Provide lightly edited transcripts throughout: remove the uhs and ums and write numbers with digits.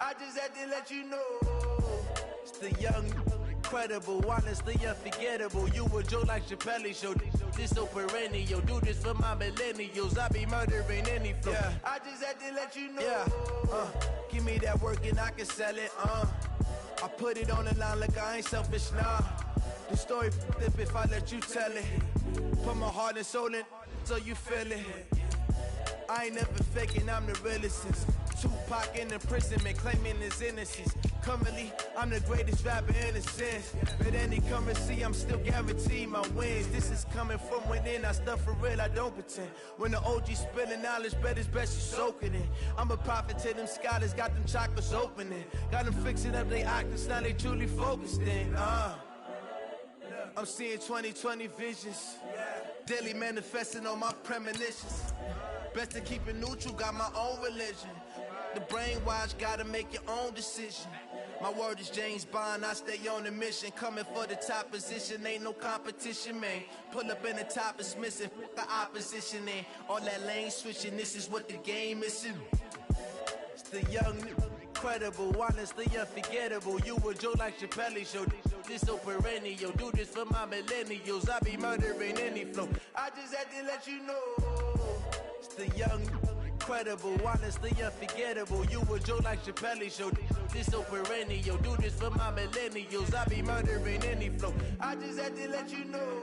I just had to let you know, it's the young, incredible, honestly unforgettable. You a Joe like Chappelle show, this so perennial. Do this for my millennials, I be murdering any flow. Yeah. I just had to let you know, give me that work and I can sell it, I put it on the line like I ain't selfish, nah. The story flip if I let you tell it. Put my heart and soul in so you feel it. I ain't never faking, I'm the realest. Tupac in imprisonment, claiming his innocence. Currently, I'm the greatest rapper in a sense. But any currency, I'm still guaranteed my wins. This is coming from within, I stuff for real, I don't pretend. When the OG spilling knowledge, bet it's best you soak it in. I'm a prophet to them scholars, got them chakras opening. Got them fixing up they octaves, now they truly focused in. I'm seeing 2020 visions. Daily manifesting on my premonitions. Best to keep it neutral, got my own religion. The brainwash, gotta make your own decision. My word is James Bond, I stay on a mission. Coming for the top position, ain't no competition, man. Pull up in the top is missing, the opposition in. All that lane switching, this is what the game is. It's the young, incredible, honestly unforgettable. You a Joe like Chappelle show, this so perennial. Do this for my millennials, I be murdering any flow. I just had to let you know, it's the young, incredible, honestly unforgettable. You a Joe like Chappelle show, this so perennial. Do this for my millennials, I be murdering any flow. I just had to let you know.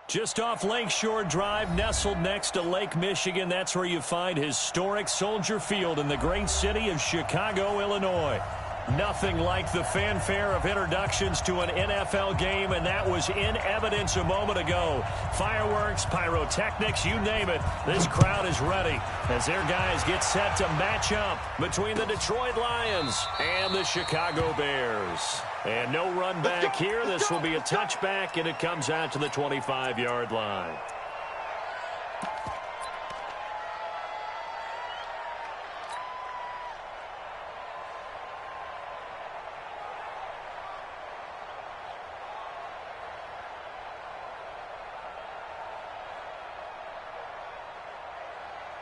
Just off Lakeshore Drive, nestled next to Lake Michigan, that's where you find historic Soldier Field in the great city of Chicago, Illinois. Nothing like the fanfare of introductions to an NFL game, and that was in evidence a moment ago. Fireworks, pyrotechnics, you name it. This crowd is ready as their guys get set to match up between the Detroit Lions and the Chicago Bears. And no run back here. This will be a touchback, and it comes out to the 25-yard line.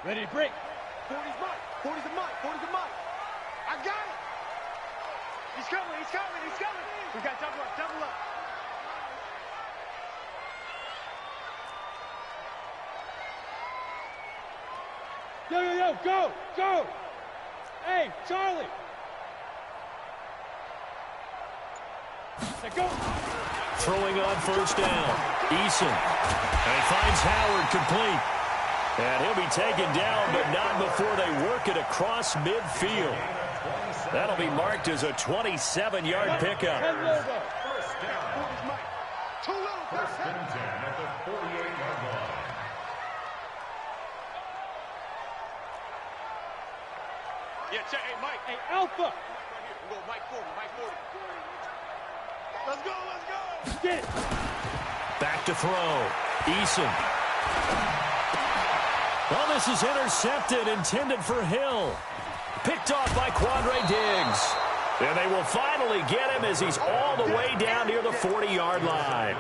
Ready to break. 40's mine. 40's a mine. 40's a mine. I got it. He's coming. He's coming. He's coming. We got double up. Double up. Yo, yo, yo. Go. Go. Hey, Charlie. Now go. Throwing on first down. Eason. And he finds Howard complete. And he'll be taken down, but not before they work it across midfield. That'll be marked as a 27-yard pickup. First down. First and 10 at the 48-yard line. Yeah, check. Hey, Mike. Hey, Alpha. Go, Mike 40. Mike 40. Let's go. Let's go. Get it. Back to throw. Eason. Well, this is intercepted, intended for Hill. Picked off by Quandre Diggs. And they will finally get him as he's all the way down near the 40-yard line.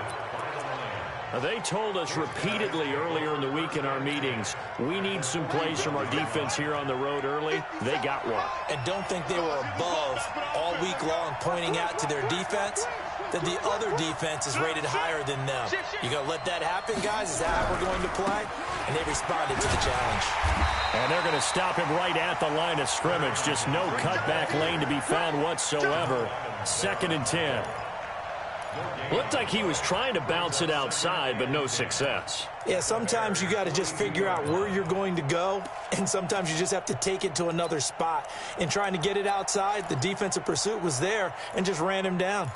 They told us repeatedly earlier in the week in our meetings, we need some plays from our defense here on the road early. They got one. And don't think they were above all week long pointing out to their defense that the other defense is rated higher than them. You going to let that happen, guys? Is that how we're going to play? And they responded to the challenge. And they're going to stop him right at the line of scrimmage. Just no cutback lane to be found whatsoever. 2nd and 10. Looked like he was trying to bounce it outside, but no success. Yeah, sometimes you got to just figure out where you're going to go, and sometimes you just have to take it to another spot. In trying to get it outside, the defensive pursuit was there and just ran him down.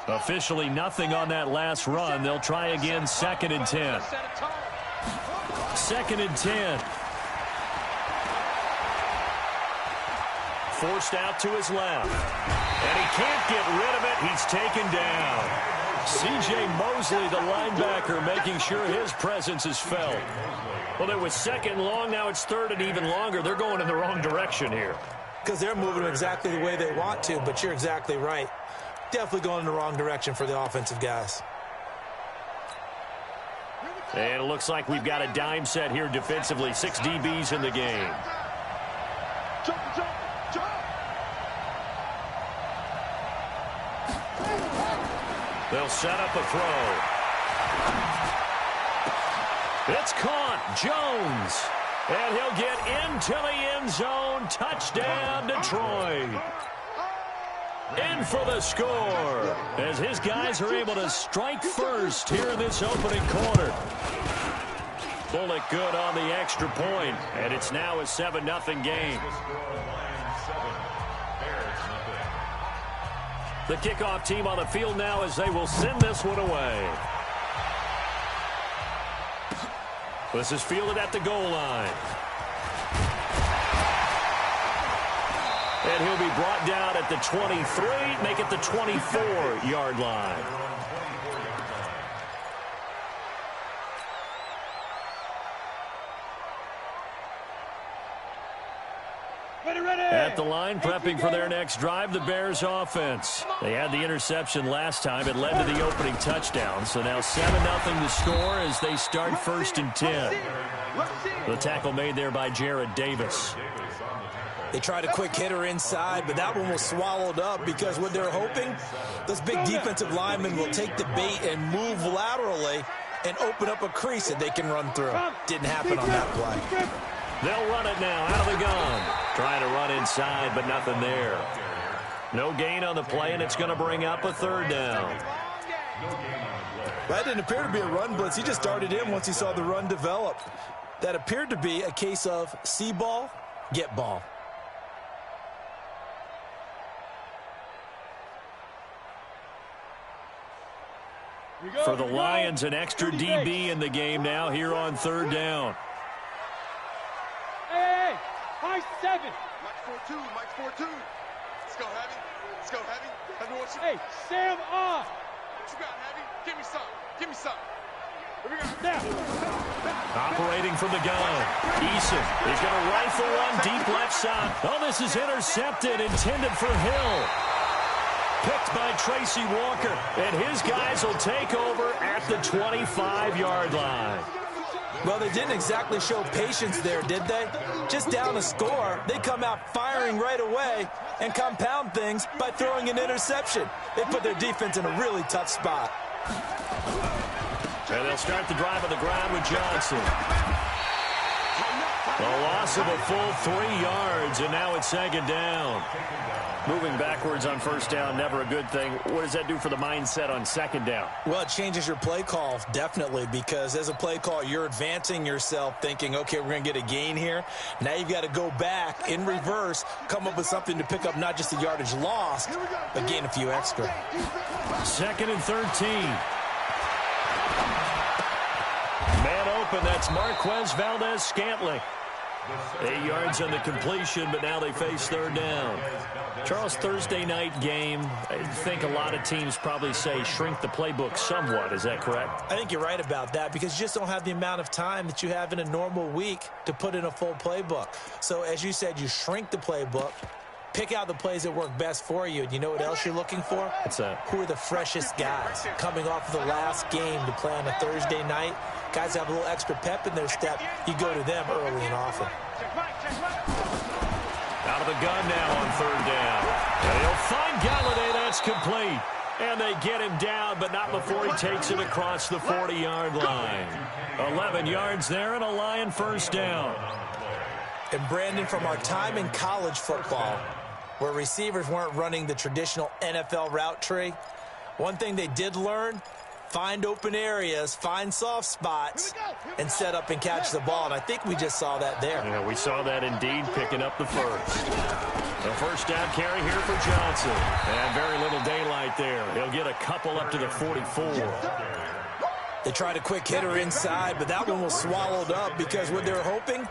Officially nothing on that last run. They'll try again, 2nd and 10. 2nd and 10. Forced out to his left. And he can't get rid of it. He's taken down. C.J. Mosley, the linebacker, making sure his presence is felt. Well, it was 2nd and long. Now it's 3rd and even longer. They're going in the wrong direction here. Because they're moving exactly the way they want to, but you're exactly right. Definitely going in the wrong direction for the offensive guys. And it looks like we've got a dime set here defensively. 6 DBs in the game. Jump, jump, jump. They'll set up a throw. It's caught. Jones. And he'll get into the end zone. Touchdown, Detroit. In for the score, as his guys are able to strike first here in this opening quarter. Bullock good on the extra point, and it's now a 7-0 game. The kickoff team on the field now as they will send this one away. This is fielded at the goal line. And he'll be brought down at the 23, make it the 24-yard line. At the line, prepping for their next drive, the Bears offense. They had the interception last time. It led to the opening touchdown. So now 7-0 to score as they start 1st and 10. The tackle made there by Jared Davis. They tried a quick hitter inside, but that one was swallowed up because what they're hoping, those big defensive linemen will take the bait and move laterally and open up a crease that they can run through. Didn't happen on that play. They'll run it now out of the gun. Trying to run inside, but nothing there. No gain on the play, and it's going to bring up a 3rd down. That didn't appear to be a run blitz. He just darted in once he saw the run develop. That appeared to be a case of see ball, get ball. For the Lions, an extra DB in the game now here on 3rd down. Hey, high 7. Mike 4-2, Mike 4-2. Let's go, Heavy. Let's go, Heavy. Heavy, what you... Hey, Sam off. What you got, Heavy? Give me some. Give me some. Here we go. Now. Operating from the gun. Eason is going to rifle one deep left side. Oh, this is intercepted, intended for Hill. Picked by Tracy Walker, and his guys will take over at the 25-yard line. Well, they didn't exactly show patience there, did they? Just down a score, they come out firing right away and compound things by throwing an interception. They put their defense in a really tough spot. And they'll start the drive on the ground with Johnson. A loss of a full 3 yards, and now it's 2nd down. Moving backwards on 1st down, never a good thing. What does that do for the mindset on 2nd down? Well, it changes your play call, definitely, because as a play call, you're advancing yourself thinking, okay, we're going to get a gain here. Now you've got to go back in reverse, come up with something to pick up not just the yardage lost, but gain a few extra. 2nd and 13. Man open, that's Marquez Valdez-Scantling. 8 yards on the completion, but now they face 3rd down. Charles, Thursday night game, I think a lot of teams probably say shrink the playbook somewhat. Is that correct? I think you're right about that because you just don't have the amount of time that you have in a normal week to put in a full playbook. So as you said, you shrink the playbook, pick out the plays that work best for you. And you know what else you're looking for? What's that? Who are the freshest guys coming off of the last game to play on a Thursday night? Guys have a little extra pep in their step. You go to them early and often. Out of the gun now on 3rd down. And he'll find Galladay. That's complete. And they get him down, but not before he takes it across the 40-yard line. 11 yards there and a Lion 1st down. And Brandon, from our time in college football, where receivers weren't running the traditional NFL route tree, one thing they did learn, find open areas, find soft spots, and set up and catch the ball. And I think we just saw that there. Yeah, we saw that indeed, picking up the 1st. The 1st down carry here for Johnson. And very little daylight there. He'll get a couple up to the 44. They tried a quick hitter inside, but that one was swallowed up because what they're hoping,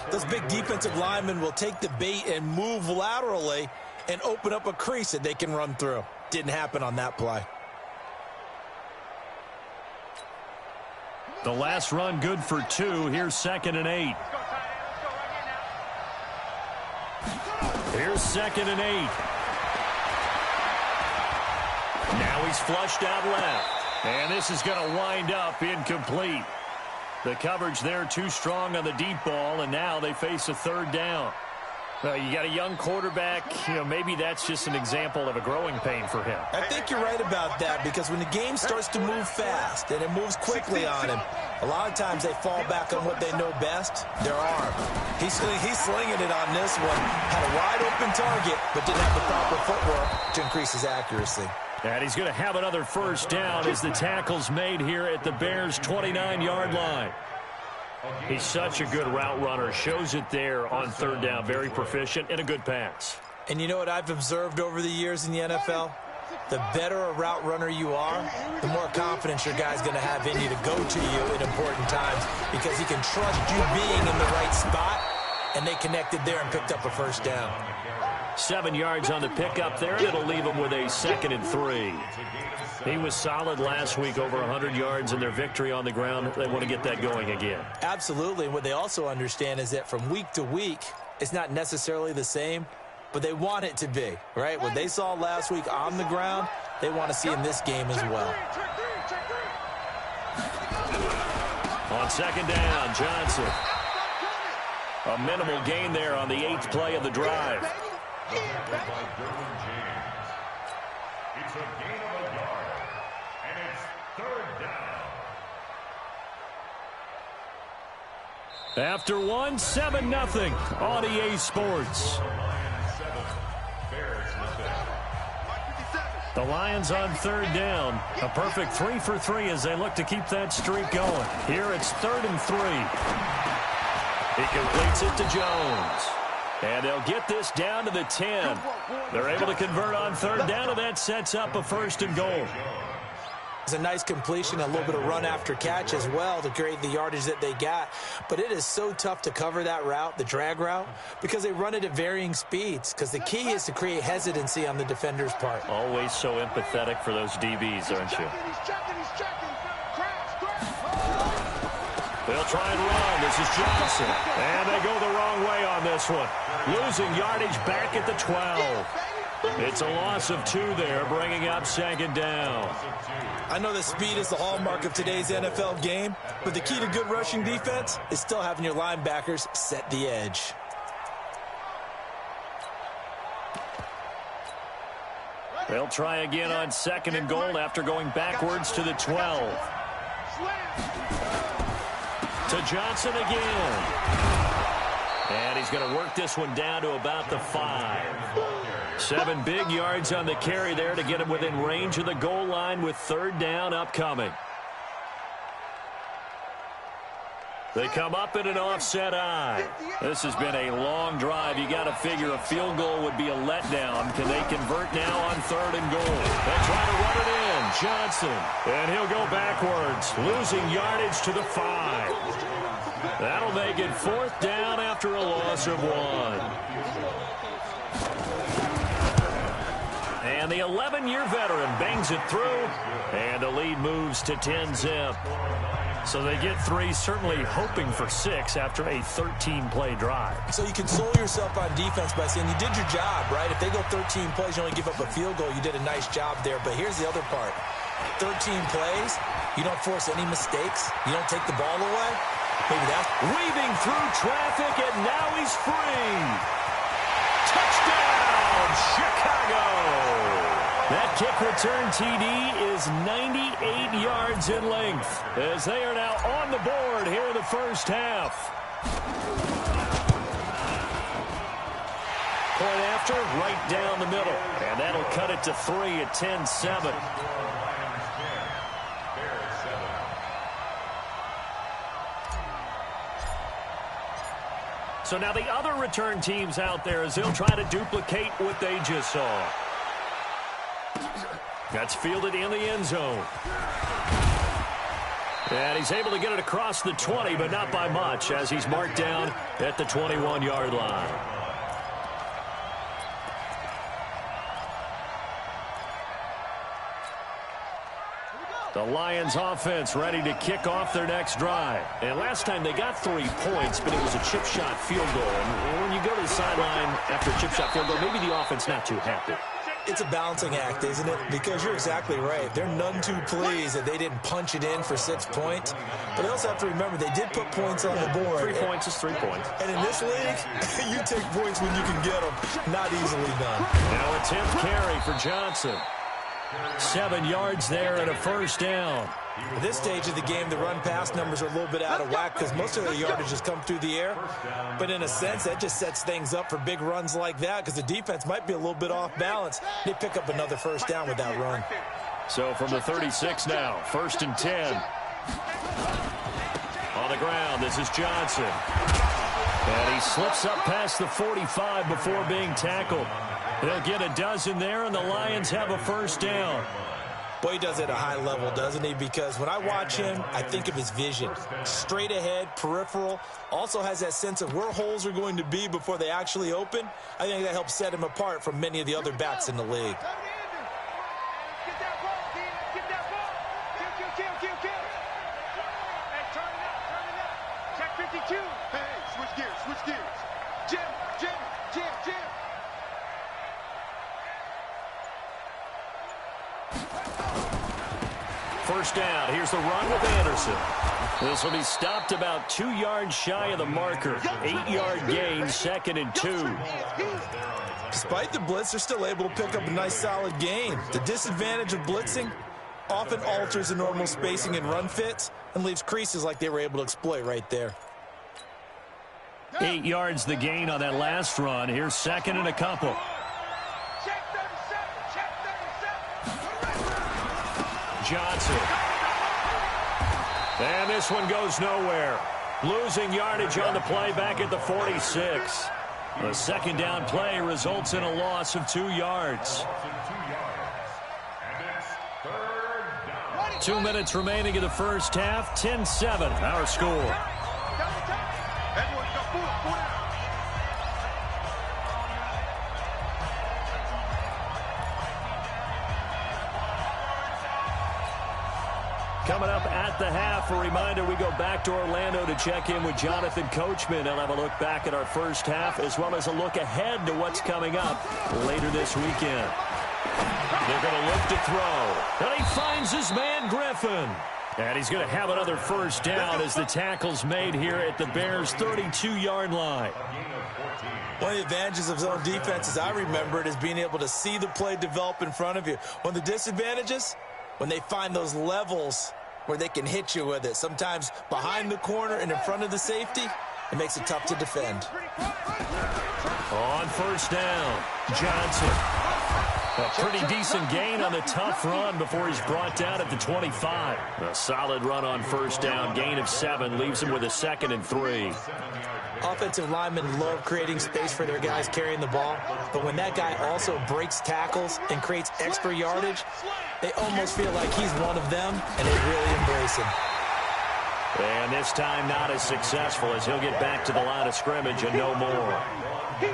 those big defensive linemen will take the bait and move laterally and open up a crease that they can run through. Didn't happen on that play. The last run good for 2. Here's 2nd and 8. Here's 2nd and 8. Now he's flushed out left. And this is going to wind up incomplete. The coverage there too strong on the deep ball, and now they face a third down. You got a young quarterback. Maybe that's just an example of a growing pain for him. I think you're right about that, because when the game starts to move fast and it moves quickly on him, a lot of times they fall back on what they know best, their arm. He's slinging it on this one. Had a wide-open target, but didn't have the proper footwork to increase his accuracy. And he's going to have another first down as the tackle's made here at the Bears' 29-yard line. He's such a good route runner. Shows it there on third down. Very proficient and a good pass. And you know what I've observed over the years in the NFL? The better a route runner you are, the more confidence your guy's going to have in you to go to you at important times, because he can trust you being in the right spot, and they connected there and picked up a first down. 7 yards on the pickup there, and it'll leave him with a 2nd and 3. He was solid last week, over 100 yards in their victory on the ground. They want to get that going again. Absolutely. And what they also understand is that from week to week, it's not necessarily the same, but they want it to be, right? What they saw last week on the ground, they want to see in this game as well. On 2nd down, Johnson. A minimal gain there on the 8th play of the drive. It's a gain of a yard, and it's 3rd down. After 7-0 on EA Sports. The Lions on 3rd down. A perfect 3 for 3 as they look to keep that streak going. Here it's 3rd and 3. He completes it to Jones. And they'll get this down to the 10. They're able to convert on 3rd down, and that sets up a 1st and goal. It's a nice completion, a little bit of run after catch as well to create the yardage that they got. But it is so tough to cover that route, the drag route, because they run it at varying speeds. Because the key is to create hesitancy on the defender's part. Always so empathetic for those DBs, aren't you? They'll try and run. This is Johnson. And they go the wrong way on this one. Losing yardage back at the 12. It's a loss of 2 there, bringing up 2nd down. I know that speed is the hallmark of today's NFL game, but the key to good rushing defense is still having your linebackers set the edge. They'll try again on 2nd and goal after going backwards to the 12. To Johnson again. And he's going to work this one down to about the 5. 7 big yards on the carry there to get him within range of the goal line with 3rd down upcoming. They come up in an offset eye. This has been a long drive. You got to figure a field goal would be a letdown. Can they convert now on 3rd and goal? They'll try to run it in. Johnson. And he'll go backwards, losing yardage to the 5. That'll make it 4th down after a loss of 1. And the 11-year veteran bangs it through, and the lead moves to 10-zip. So they get 3, certainly hoping for 6 after a 13-play drive. So you console yourself on defense by saying you did your job, right? If they go 13 plays, you only give up a field goal, you did a nice job there. But here's the other part. 13 plays, you don't force any mistakes, you don't take the ball away. Maybe that's weaving through traffic, and now he's free. Touchdown, Chicago! That kick return TD is 98 yards in length as they are now on the board here in the first half. Point after, right down the middle. And that'll cut it to 3 at 10-7. So now the other return teams out there as they'll try to duplicate what they just saw. That's fielded in the end zone. And he's able to get it across the 20, but not by much as he's marked down at the 21-yard line. The Lions offense ready to kick off their next drive. And last time they got 3 points, but it was a chip shot field goal. And when you go to the sideline after a chip shot field goal, maybe the offense not too happy. It's a balancing act, isn't it? Because you're exactly right. They're none too pleased that they didn't punch it in for 6 points. But they also have to remember they did put points on the board. 3 points is 3 points. And in this league, you take points when you can get them. Not easily done. Now a 10th carry for Johnson. 7 yards there and a first down. At this stage of the game, the run-pass numbers are a little bit out of whack because most of their yardage has come through the air. But in a sense, that just sets things up for big runs like that because the defense might be a little bit off balance. They pick up another first down with that run. So from the 36 now, 1st and 10. On the ground, this is Johnson. And he slips up past the 45 before being tackled. He'll get a dozen there, and the Lions have a first down. Boy, he does it at a high level, doesn't he? Because when I watch him, I think of his vision. Straight ahead, peripheral. Also has that sense of where holes are going to be before they actually open. I think that helps set him apart from many of the other backs in the league. First down. Here's the run with Anderson. This will be stopped about 2 yards shy of the marker. 8-yard gain, 2nd and 2. Despite the blitz, they're still able to pick up a nice solid gain. The disadvantage of blitzing often alters the normal spacing and run fits and leaves creases like they were able to exploit right there. 8 yards the gain on that last run. Here's 2nd and a couple. Johnson. And this one goes nowhere. Losing yardage on the play back at the 46. The 2nd down play results in a loss of 2 yards. 2 minutes remaining in the first half. 10-7, our score. Coming up at the half, a reminder, we go back to Orlando to check in with Jonathan Coachman. He'll have a look back at our first half as well as a look ahead to what's coming up later this weekend. They're going to look to throw. And he finds his man, Griffin. And he's going to have another first down as the tackle's made here at the Bears' 32-yard line. One of the advantages of zone defense, as I remember it, is being able to see the play develop in front of you. One of the disadvantages, when they find those levels where they can hit you with it, sometimes behind the corner and in front of the safety, it makes it tough to defend. On first down, Johnson. A pretty decent gain on the tough run before he's brought down at the 25. A solid run on first down, gain of 7, leaves him with a 2nd and 3. Offensive linemen love creating space for their guys carrying the ball, but when that guy also breaks tackles and creates extra yardage, they almost feel like he's one of them, and they really embrace him. And this time not as successful as he'll get back to the line of scrimmage and no more.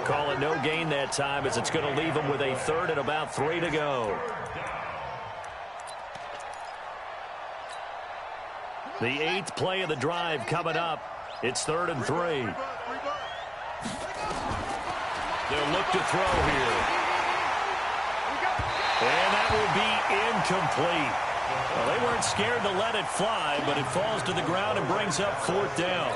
Call it no gain that time as it's going to leave him with a 3rd and about 3 to go. The 8th play of the drive coming up. It's 3rd and 3. They'll look to throw here. And that will be incomplete. Well, they weren't scared to let it fly, but it falls to the ground and brings up 4th down.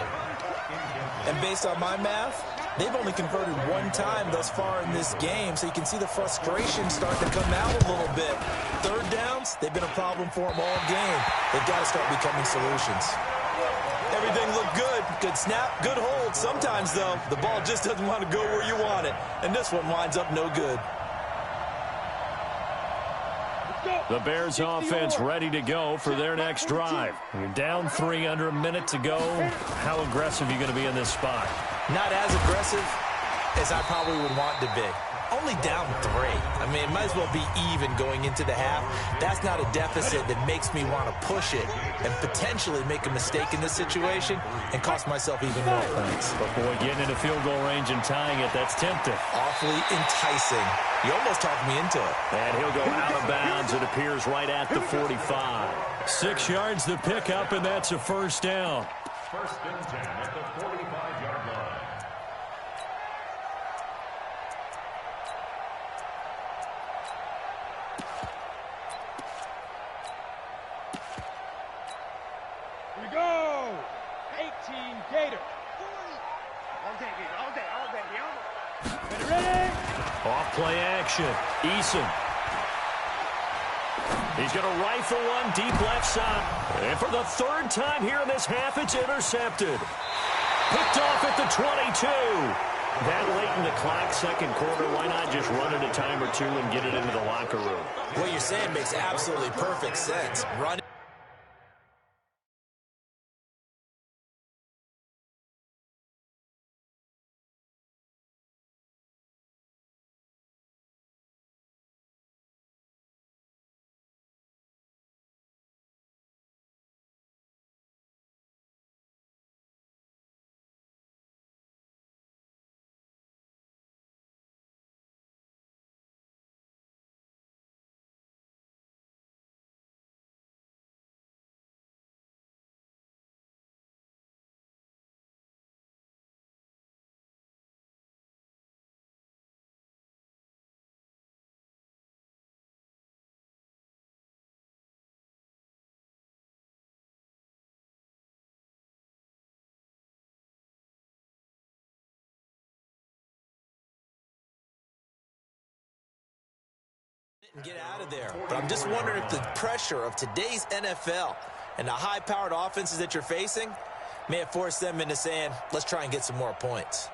And based on my math, they've only converted 1 time thus far in this game, so you can see the frustration starting to come out a little bit. 3rd downs, they've been a problem for them all game. They've got to start becoming solutions. Everything looked good. Good snap, good hold. Sometimes, though, the ball just doesn't want to go where you want it. And this one winds up no good. The Bears offense ready to go for their next drive. You're down 3 under a minute to go. How aggressive are you going to be in this spot? Not as aggressive as I probably would want to be. Only down 3. I mean, it might as well be even going into the half. That's not a deficit that makes me want to push it and potentially make a mistake in this situation and cost myself even more points. But boy, getting into field goal range and tying it, that's tempting. Awfully enticing. You almost talked me into it. And he'll go out of bounds. It appears right at the 45. 6 yards the pickup, and that's a first down. 1st and 10 at the 45-yard line. Team Gator. All day, Gator. All day, all day. Ready? Off play action. Eason. He's going to rifle one deep left side. And for the third time here in this half, it's intercepted. Picked off at the 22. That late in the clock, second quarter, why not just run it a time or two and get it into the locker room? What you're saying makes absolutely perfect sense. Run it. And get out of there. But I'm just wondering if the pressure of today's NFL and the high-powered offenses that you're facing may have forced them into saying, let's try and get some more points.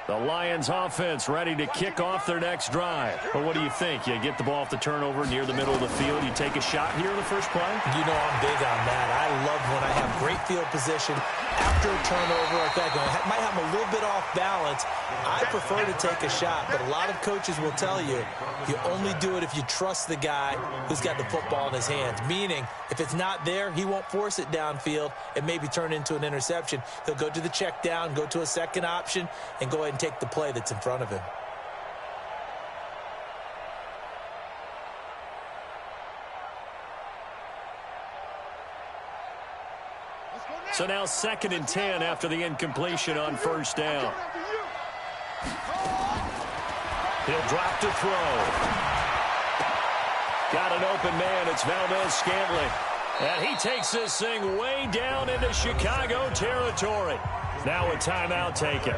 The Lions offense ready to kick off their next drive. But what do you think? You get the ball off the turnover near the middle of the field. You take a shot here in the first play? You know I'm big on that. I love when I have great field position after a turnover. In fact, I might have a little bit off balance. I prefer to take a shot, but a lot of coaches will tell you, you only do it if you trust the guy who's got the football in his hands. Meaning, if it's not there, he won't force it downfield and maybe turn into an interception. He'll go to the check down, go to a second option, and go ahead and take the play that's in front of him. So now 2nd and 10 after the incompletion on first down. He'll drop to throw. Got an open man. It's Valdez-Scantling. And he takes this thing way down into Chicago territory. Now a timeout taken.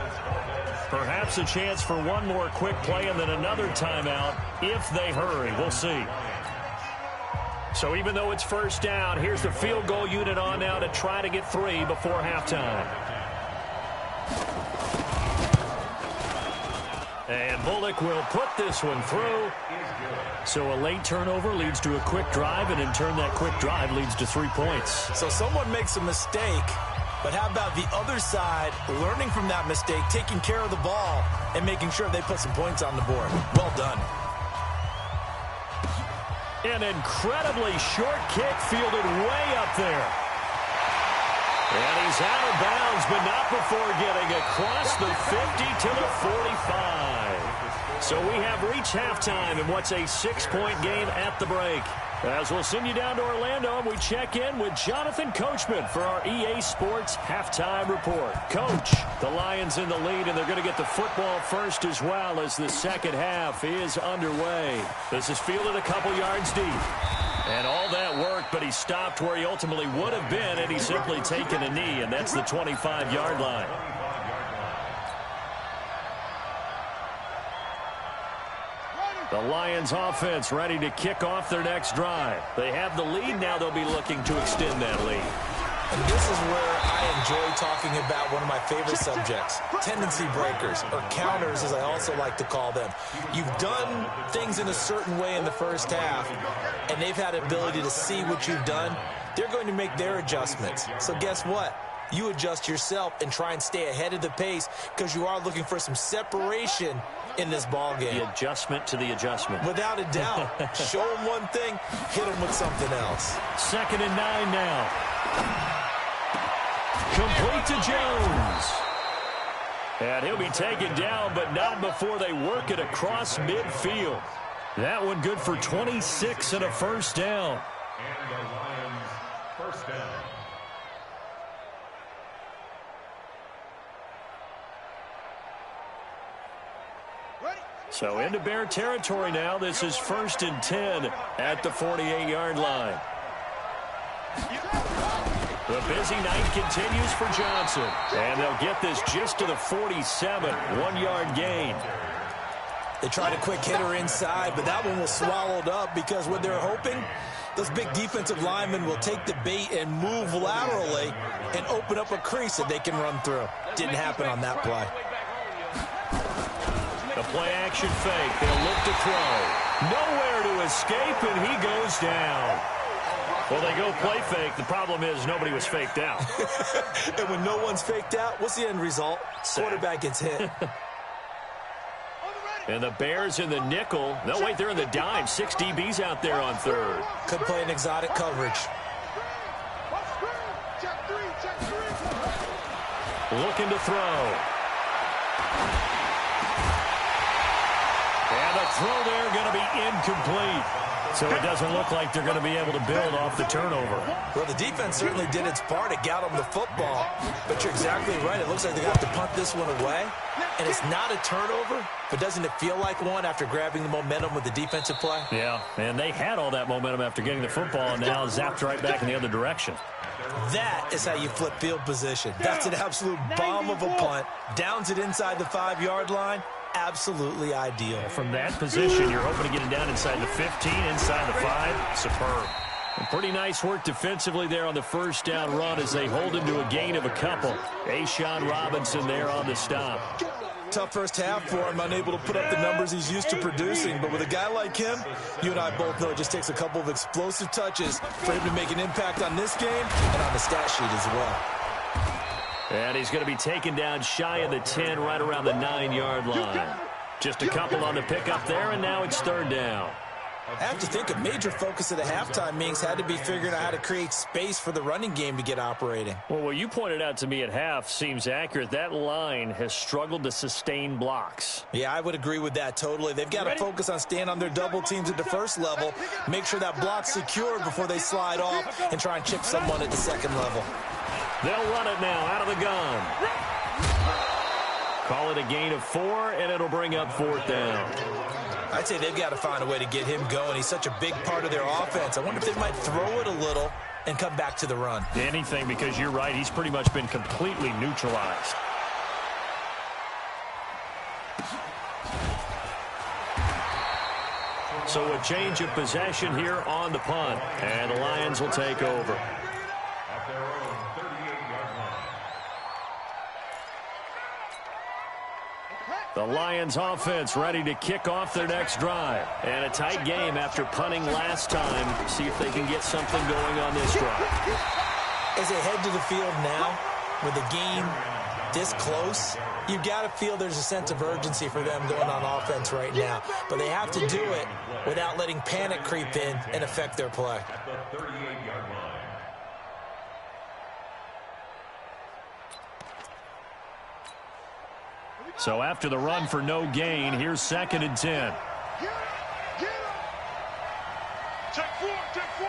Perhaps a chance for one more quick play and then another timeout if they hurry. We'll see. So even though it's first down, here's the field goal unit on now to try to get 3 before halftime. And Bullock will put this one through. So a late turnover leads to a quick drive, and in turn that quick drive leads to 3 points. So someone makes a mistake, but how about the other side learning from that mistake, taking care of the ball, and making sure they put some points on the board? Well done. An incredibly short kick fielded way up there. And he's out of bounds, but not before getting across the 50 to the 45. So we have reached halftime in what's a 6-point game at the break. As we'll send you down to Orlando, and we check in with Jonathan Coachman for our EA Sports Halftime Report. Coach, the Lions in the lead, and they're going to get the football first as well as the second half is underway. This is fielded a couple yards deep. And all that work, but he stopped where he ultimately would have been, and he's simply taken a knee, and that's the 25-yard line. The Lions offense ready to kick off their next drive. They have the lead. Now they'll be looking to extend that lead. And this is where I enjoy talking about one of my favorite subjects, tendency breakers, or counters as I also like to call them. You've done things in a certain way in the first half, and they've had the ability to see what you've done. They're going to make their adjustments. So guess what? You adjust yourself and try and stay ahead of the pace because you are looking for some separation in this ball game. The adjustment to the adjustment. Without a doubt. Show them one thing, hit them with something else. 2nd and 9 now. Complete to Jones. And he'll be taken down, but not before they work it across midfield. That one good for 26 and a first down. And the Lions first down. So into Bear territory now. This is 1st and 10 at the 48-yard line. The busy night continues for Johnson. And they'll get this just to the 47, 1-yard gain. They tried a quick hitter inside, but that one was swallowed up because what they're hoping, those big defensive linemen will take the bait and move laterally and open up a crease that they can run through. Didn't happen on that play. The play-action fake. They'll look to throw. Nowhere to escape, and he goes down. Well, they go play fake. The problem is nobody was faked out. And when no one's faked out, what's the end result? Quarterback gets hit. And the Bears in the nickel. No, wait, they're in the dime. 6 DBs out there on third. Could play an exotic coverage. Looking to throw. And the throw there going to be incomplete. So it doesn't look like they're going to be able to build off the turnover. Well, the defense certainly did its part. It got them the football. But you're exactly right. It looks like they're going to have to punt this one away. And it's not a turnover, but doesn't it feel like one after grabbing the momentum with the defensive play? Yeah, and they had all that momentum after getting the football and now zapped right back in the other direction. That is how you flip field position. That's an absolute bomb of a punt. Downs it inside the 5-yard line. Absolutely ideal. From that position, you're hoping to get it down inside the 15, inside the 5. Superb. And pretty nice work defensively there on the first down run as they hold him to a gain of a couple. A'Shawn Robinson there on the stop. Tough first half for him, unable to put up the numbers he's used to producing. But with a guy like him, you and I both know it just takes a couple of explosive touches for him to make an impact on this game and on the stat sheet as well. And he's going to be taken down shy of the 10, right around the 9-yard line. Just a couple on the pickup there, and now it's third down. I have to think a major focus of the halftime meetings had to be figuring out how to create space for the running game to get operating. Well, what you pointed out to me at half seems accurate. That line has struggled to sustain blocks. Yeah, I would agree with that totally. They've got to focus on staying on their double teams at the first level, make sure that block's secured before they slide off and try and chip someone at the second level. They'll run it now out of the gun. Call it a gain of 4, and it'll bring up 4th down. I'd say they've got to find a way to get him going. He's such a big part of their offense. I wonder if they might throw it a little and come back to the run. Anything, because you're right. He's pretty much been completely neutralized. So a change of possession here on the punt, and the Lions will take over. The Lions offense ready to kick off their next drive. And a tight game after punting last time. See if they can get something going on this drive. As they head to the field now, with the game this close, you've got to feel there's a sense of urgency for them going on offense right now. But they have to do it without letting panic creep in and affect their play. At the 38-yard line. So after the run for no gain, here's 2nd and 10. Take 4, take 4.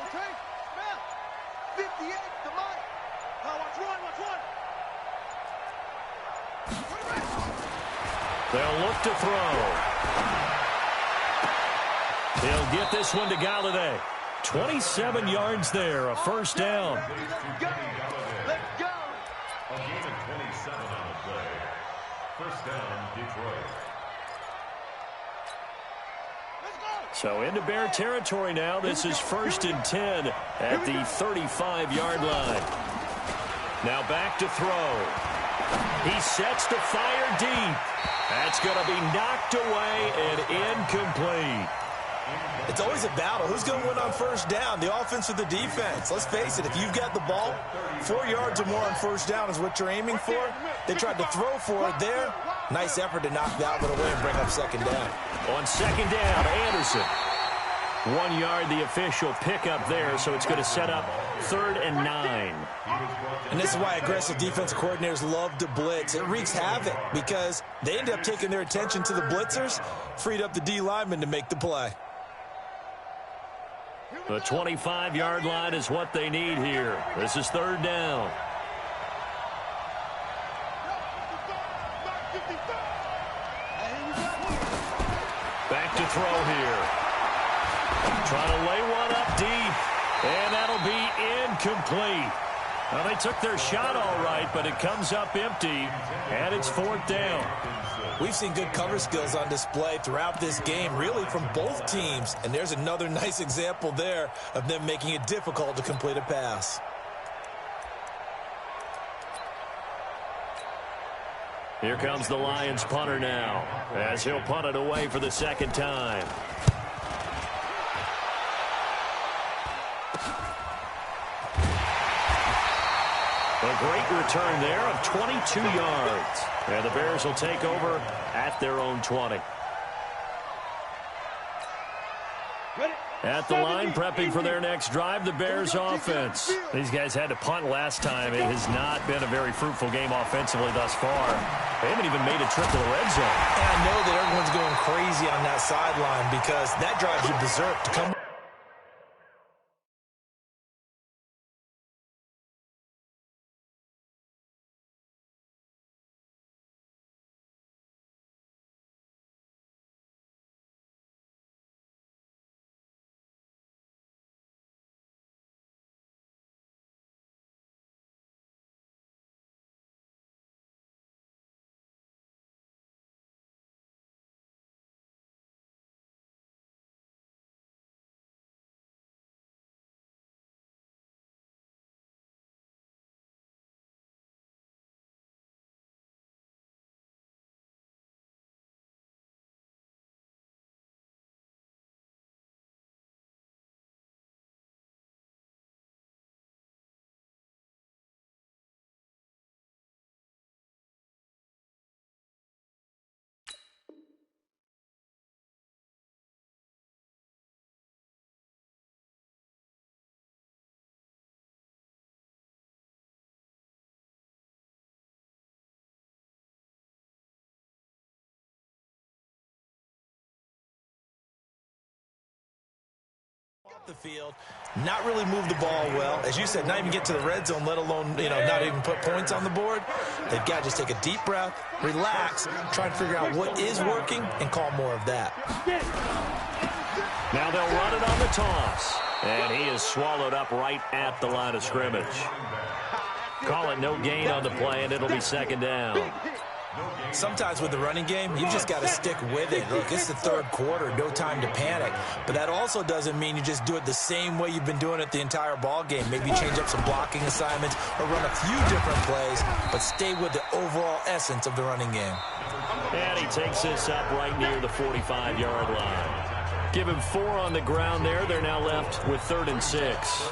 Okay, Smith. 58 to Mike. Now watch one. They'll look to throw. He'll get this one to Galladay. 27 yards there, a first down. Let's go. A gain of 27 on the play. First down, Detroit. So into Bear territory now. This is 1st and 10 at the 35-yard line. Now back to throw. He sets to fire deep. That's going to be knocked away and incomplete. It's always a battle. Who's going to win on first down, the offense or the defense? Let's face it, if you've got the ball, 4 yards or more on first down is what you're aiming for. They tried to throw for it there. Nice effort to knock that one away and bring up second down. On second down, Anderson. 1 yard, the official pickup there, so it's going to set up 3rd and 9. And this is why aggressive defensive coordinators love to blitz. It wreaks havoc because they end up taking their attention to the blitzers, freed up the D lineman to make the play. The 25-yard line is what they need here. This is 3rd down. Back to throw here. Trying to lay one up deep. And that'll be incomplete. Well, they took their shot all right, but it comes up empty, and it's 4th down. We've seen good cover skills on display throughout this game, really from both teams. And there's another nice example there of them making it difficult to complete a pass. Here comes the Lions punter now, as he'll punt it away for the 2nd time. A great return there of 22 yards. And the Bears will take over at their own 20. At the line, prepping for their next drive, the Bears offense. These guys had to punt last time. It has not been a very fruitful game offensively thus far. They haven't even made a trip to the red zone. And I know that everyone's going crazy on that sideline because that drives you berserk to come. The field, not really move the ball well. As you said, not even get to the red zone, let alone, not even put points on the board. They've got to just take a deep breath, relax, try and figure out what is working, and call more of that. Now they'll run it on the toss. And he is swallowed up right at the line of scrimmage. Call it no gain on the play, and it'll be 2nd down. Sometimes with the running game, you've just got to stick with it. Look, it's the 3rd quarter, no time to panic. But that also doesn't mean you just do it the same way you've been doing it the entire ball game. Maybe change up some blocking assignments or run a few different plays, but stay with the overall essence of the running game. And he takes this up right near the 45-yard line. Give him 4 on the ground there. They're now left with 3rd and 6.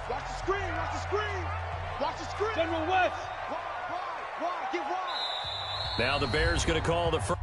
Watch the screen, watch the screen, watch the screen. General West. Why, get wide. Now the Bears going to call the first.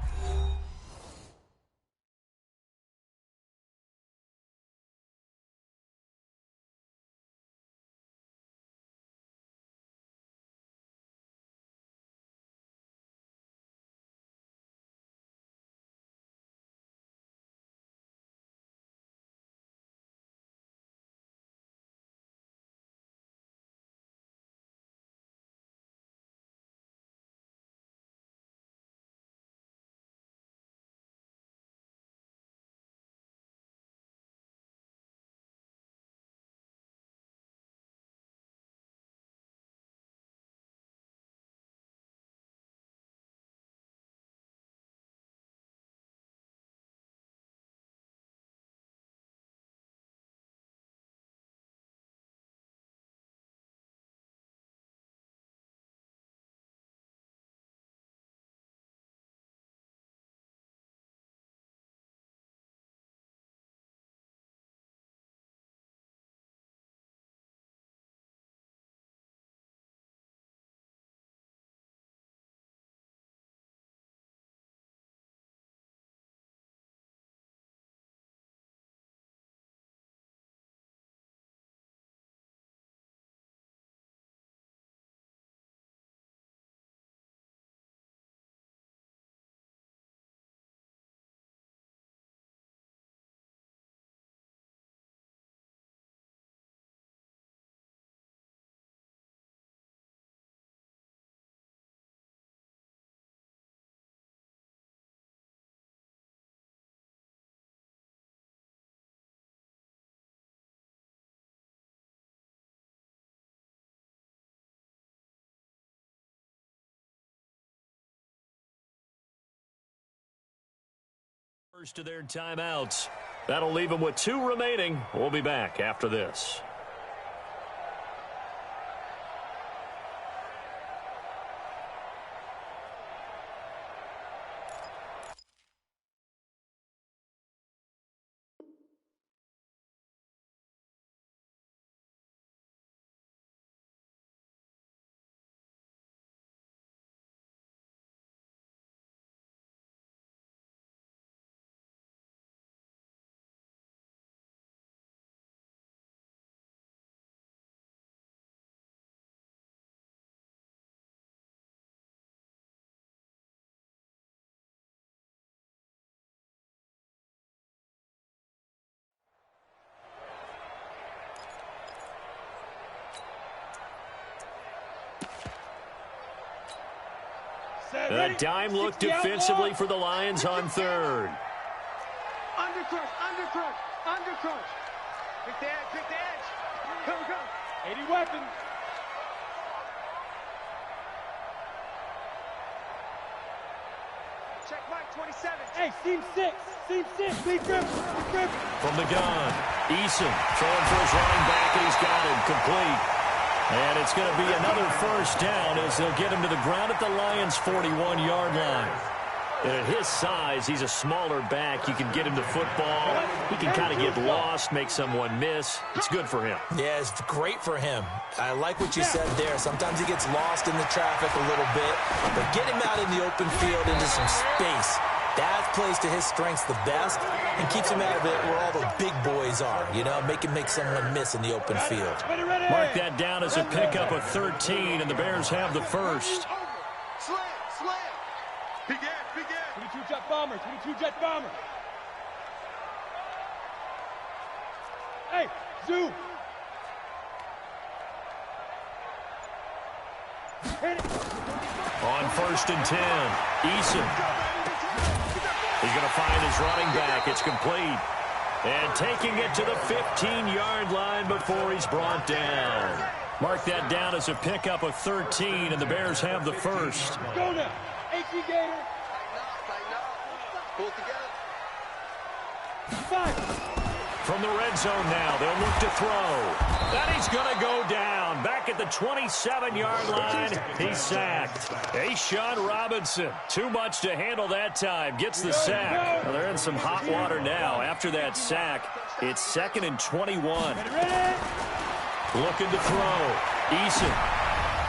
First of their timeouts. That'll leave them with 2 remaining. We'll be back after this. A dime look defensively for the Lions on third. Undercrush, undercrush, undercrush. Pick the edge, pick the edge. Come, come. 80 weapons. Check Mike, 27. Hey, seam 6. Seam 6. Lead grip. From the gun, Eason throwing for his running back, and he's got him complete. And it's going to be another first down as they'll get him to the ground at the Lions' 41-yard line. And at his size, he's a smaller back. You can get him the football. He can kind of get lost, make someone miss. It's good for him. Yeah, it's great for him. I like what you said there. Sometimes he gets lost in the traffic a little bit, but get him out in the open field into some space. That plays to his strengths the best and keeps him out of it where all the big boys are, you know, make someone miss in the open field. Mark that down as a pickup of 13, and the Bears have the first. Slam, slam. Big edge, big edge. 22 jet bomber, 22 jet bomber. Hey, zoom. Hit it. On 1st and 10, Eason. He's going to find his running back. It's complete. And taking it to the 15-yard line before he's brought down. Mark that down as a pickup of 13, and the Bears have the first. Go now. H.E. Gator. Tighten up. Pull it together. 5. From the red zone now, they'll look to throw. That he's going to go down. Back at the 27-yard line, he's sacked. A'Shawn Robinson, too much to handle that time, gets the sack. Well, they're in some hot water now. After that sack, it's 2nd and 21. Looking to throw. Eason.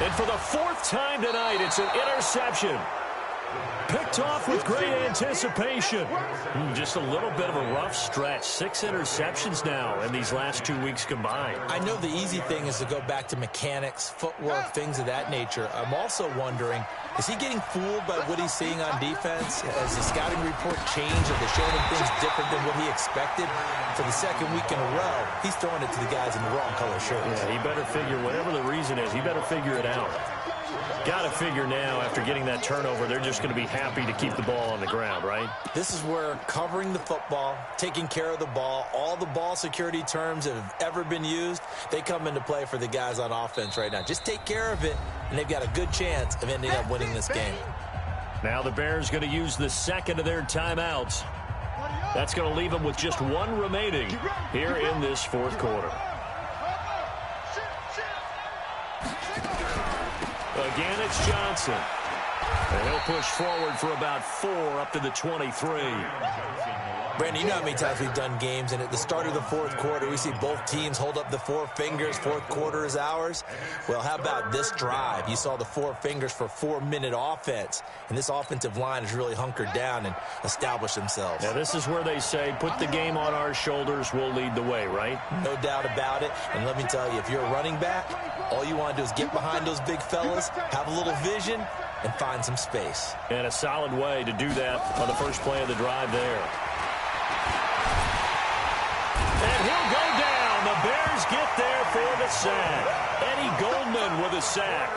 And for the 4th time tonight, it's an interception. Picked off with great anticipation. Just a little bit of a rough stretch. 6 interceptions now in these last 2 weeks combined. I know the easy thing is to go back to mechanics, footwork, things of that nature. I'm also wondering, is he getting fooled by what he's seeing on defense? Has the scouting report changed? Are they showing him things different than what he expected? For the 2nd week in a row, he's throwing it to the guys in the wrong color shirts. Yeah, he better figure, whatever the reason is, he better figure it out. Got to figure now, after getting that turnover, they're just going to be happy to keep the ball on the ground, right? This is where covering the football, taking care of the ball, all the ball security terms that have ever been used, they come into play for the guys on offense right now. Just take care of it, and they've got a good chance of ending up winning this game. Now the Bears going to use the 2nd of their timeouts. That's going to leave them with just 1 remaining here in this 4th quarter. Again, it's Johnson. And he'll push forward for about 4 up to the 23. Brandon, you know how many times we've done games, and at the start of the 4th quarter, we see both teams hold up the 4 fingers, 4th quarter is ours. Well, how about this drive? You saw the 4 fingers for 4-minute offense, and this offensive line has really hunkered down and established themselves. Now, this is where they say, put the game on our shoulders, we'll lead the way, right? No doubt about it, and let me tell you, if you're a running back, all you want to do is get behind those big fellas, have a little vision, and find some space. And a solid way to do that on the first play of the drive there. And he'll go down. The Bears get there for the sack. Eddie Goldman with a sack.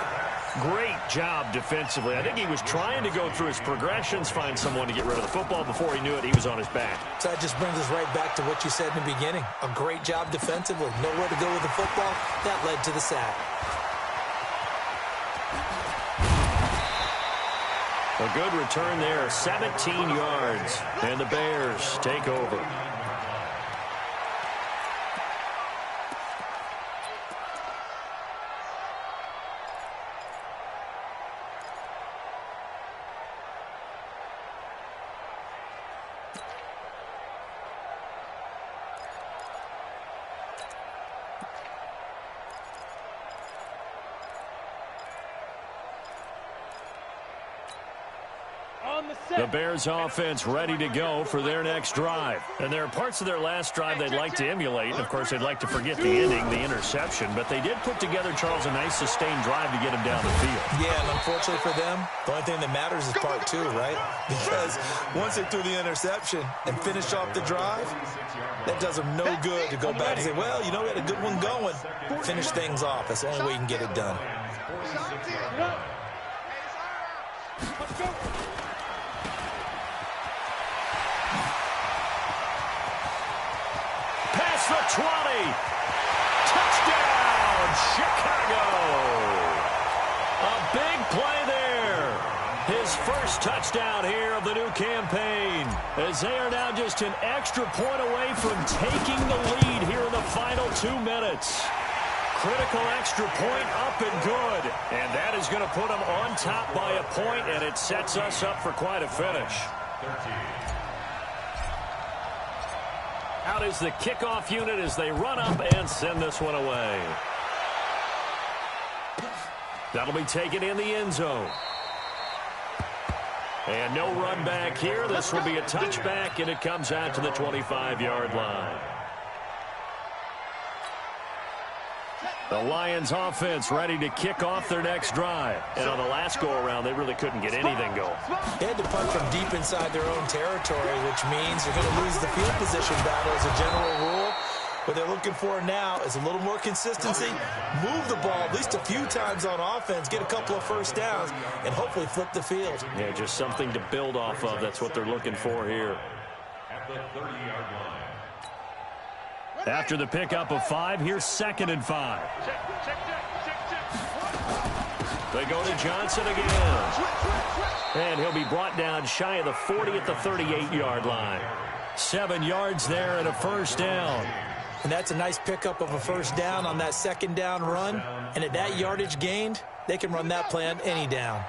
Great job defensively. I think he was trying to go through his progressions, find someone to get rid of the football. Before he knew it, he was on his back. So that just brings us right back to what you said in the beginning. A great job defensively. Nowhere to go with the football. That led to the sack. A good return there, 17 yards, and the Bears take over. The Bears offense ready to go for their next drive. And there are parts of their last drive they'd like to emulate. And, of course, they'd like to forget the ending, the interception. But they did put together, Charles, a nice sustained drive to get him down the field. Yeah, and unfortunately for them, the only thing that matters is part two, right? Because once they threw the interception and finished off the drive, that does them no good to go back and say, well, you know, we had a good one going. Finish things off. That's the only way you can get it done. Let's go. Past the 20. Touchdown, Chicago. A big play there. His first touchdown here of the new campaign, as they are now just an extra point away from taking the lead here in the final 2 minutes. Critical extra point up and good. And that is going to put them on top by a point, and it sets us up for quite a finish. Out is the kickoff unit as they run up and send this one away. That'll be taken in the end zone. And no run back here. This will be a touchback, and it comes out to the 25-yard line. The Lions offense ready to kick off their next drive. And on the last go-around, they really couldn't get anything going. They had to punt from deep inside their own territory, which means you're going to lose the field position battle as a general rule. What they're looking for now is a little more consistency, move the ball at least a few times on offense, get a couple of first downs, and hopefully flip the field. Yeah, just something to build off of. That's what they're looking for here. At the 30-yard line. After the pickup of 5, here's 2nd and 5. They go to Johnson again. And he'll be brought down shy of the 40 at the 38-yard line. 7 yards there and a first down. And that's a nice pickup of a first down on that second down run. And at that yardage gained, they can run that play on any down.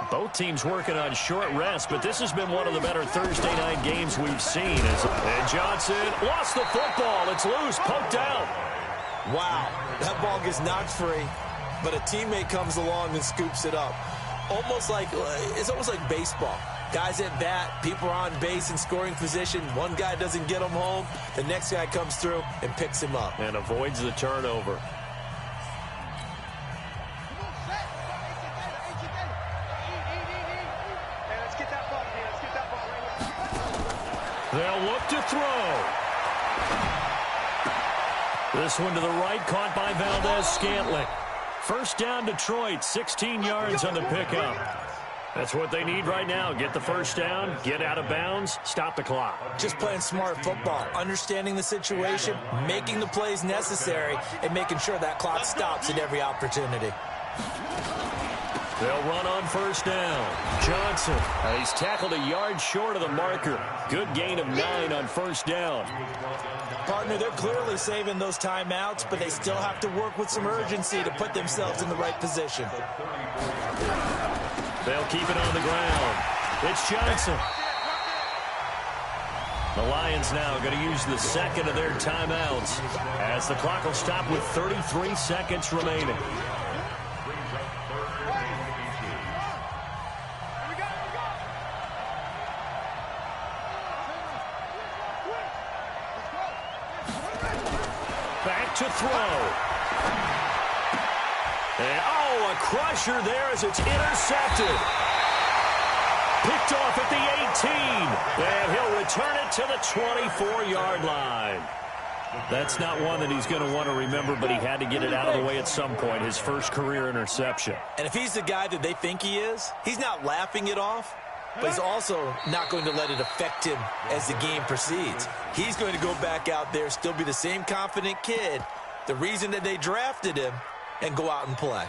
Both teams working on short rest, but this has been one of the better Thursday night games we've seen. And Johnson lost the football. It's loose, poked out. Wow, that ball gets knocked free, but a teammate comes along and scoops it up. It's almost like baseball. Guys at bat, people are on base in scoring position. One guy doesn't get him home. The next guy comes through and picks him up. And avoids the turnover. They'll look to throw. This one to the right, caught by Valdez-Scantling. First down, Detroit, 16 yards on the pickup. That's what they need right now. Get the first down, get out of bounds, stop the clock. Just playing smart football, understanding the situation, making the plays necessary, and making sure that clock stops at every opportunity. They'll run on first down. Johnson, he's tackled a yard short of the marker. Good gain of 9 on first down. Partner, they're clearly saving those timeouts, but they still have to work with some urgency to put themselves in the right position. They'll keep it on the ground. It's Johnson. The Lions now going to use the second of their timeouts as the clock will stop with 33 seconds remaining. Back to throw. And, a crusher there as it's intercepted. Picked off at the 18. And he'll return it to the 24-yard line. That's not one that he's going to want to remember, but he had to get it out of the way at some point, his first career interception. And if he's the guy that they think he is, he's not laughing it off, but he's also not going to let it affect him as the game proceeds. He's going to go back out there, still be the same confident kid, the reason that they drafted him, and go out and play.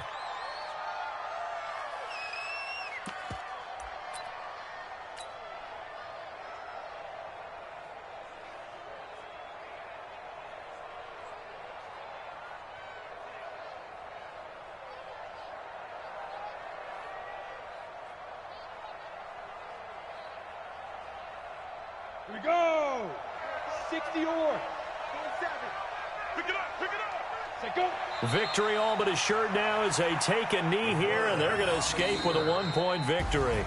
Here we go. 60 or. Pick it up, pick it up. Say go. Victory all but assured now as they take a knee here, and they're going to escape with a 1-point victory.